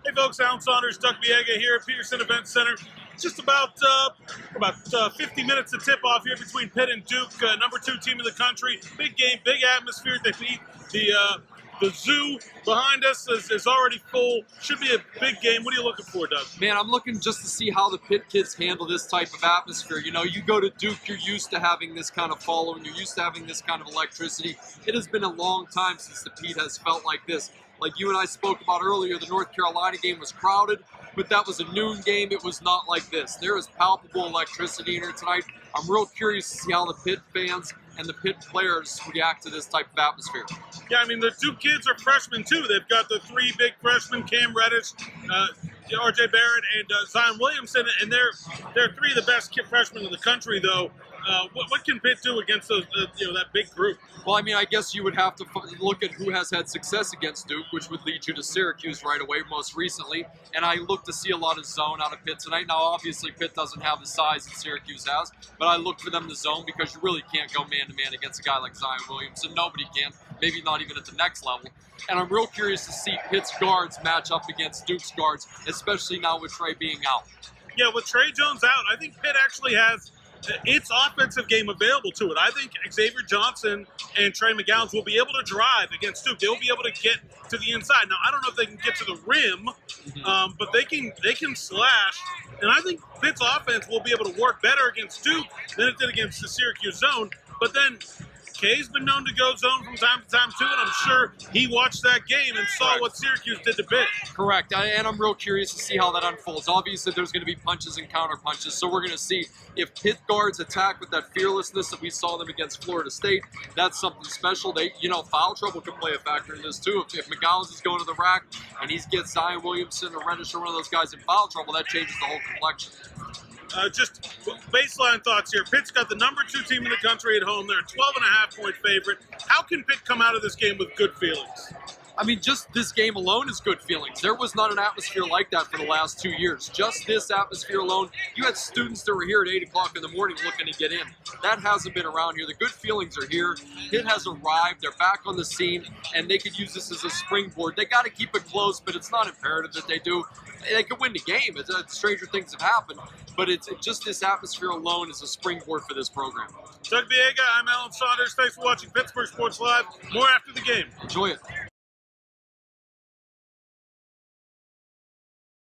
Hey folks, Saunders and Doug Biega here at Petersen Events Center. Just about 50 minutes of tip-off here between Pitt and Duke, number 2 team in the country. Big game, big atmosphere. They beat the zoo behind us is already full. Should be a big game. What are you looking for, Doug? Man, I'm looking just to see how the Pitt kids handle this type of atmosphere. You know, you go to Duke, you're used to having this kind of following, you're used to having this kind of electricity. It has been a long time since the Pete has felt like this. Like you and I spoke about earlier, the North Carolina game was crowded, but that was a noon game. It was not like this. There is palpable electricity in here tonight. I'm real curious to see how the Pitt fans and the Pitt players react to this type of atmosphere. Yeah, I mean, the Duke kids are freshmen, too. They've got the 3 big freshmen, Cam Reddish, R.J. Barrett, and Zion Williamson, and they're 3 of the best freshmen in the country, though. What can Pitt do against those, that big group? Well, I mean, I guess you would have to look at who has had success against Duke, which would lead you to Syracuse right away most recently. And I look to see a lot of zone out of Pitt tonight. Now, obviously, Pitt doesn't have the size that Syracuse has, but I look for them to zone because you really can't go man-to-man against a guy like Zion Williamson. Nobody can, maybe not even at the next level. And I'm real curious to see Pitt's guards match up against Duke's guards, especially now with Trey being out. Yeah, with Trey Jones out, I think Pitt actually has its offensive game available to it. I think Xavier Johnson and Trey McGowan will be able to drive against Duke. They'll be able to get to the inside. Now, I don't know if they can get to the rim, but they can slash. And I think Pitt's offense will be able to work better against Duke than it did against the Syracuse zone. But then Kay's been known to go zone from time to time, too, and I'm sure he watched that game and saw what Syracuse did to Pitt. Correct, and I'm real curious to see how that unfolds. Obviously, there's going to be punches and counter punches, so we're going to see if Pitt guards attack with that fearlessness that we saw them against Florida State. That's something special. Foul trouble can play a factor in this, too. If McGowan is going to the rack and he gets Zion Williamson or Reddish or one of those guys in foul trouble, that changes the whole complexion. Just baseline thoughts here. Pitt's got the number 2 team in the country at home. They're a 12.5-point favorite. How can Pitt come out of this game with good feelings? I mean, just this game alone is good feelings. There was not an atmosphere like that for the last 2 years. Just this atmosphere alone. You had students that were here at 8 o'clock in the morning looking to get in. That hasn't been around here. The good feelings are here. Pitt has arrived. They're back on the scene, and they could use this as a springboard. They got to keep it close, but it's not imperative that they do. They could win the game. Stranger things have happened, but it's just this atmosphere alone is a springboard for this program. Doug Biega, I'm Alan Saunders. Thanks for watching Pittsburgh Sports Live. More after the game. Enjoy it.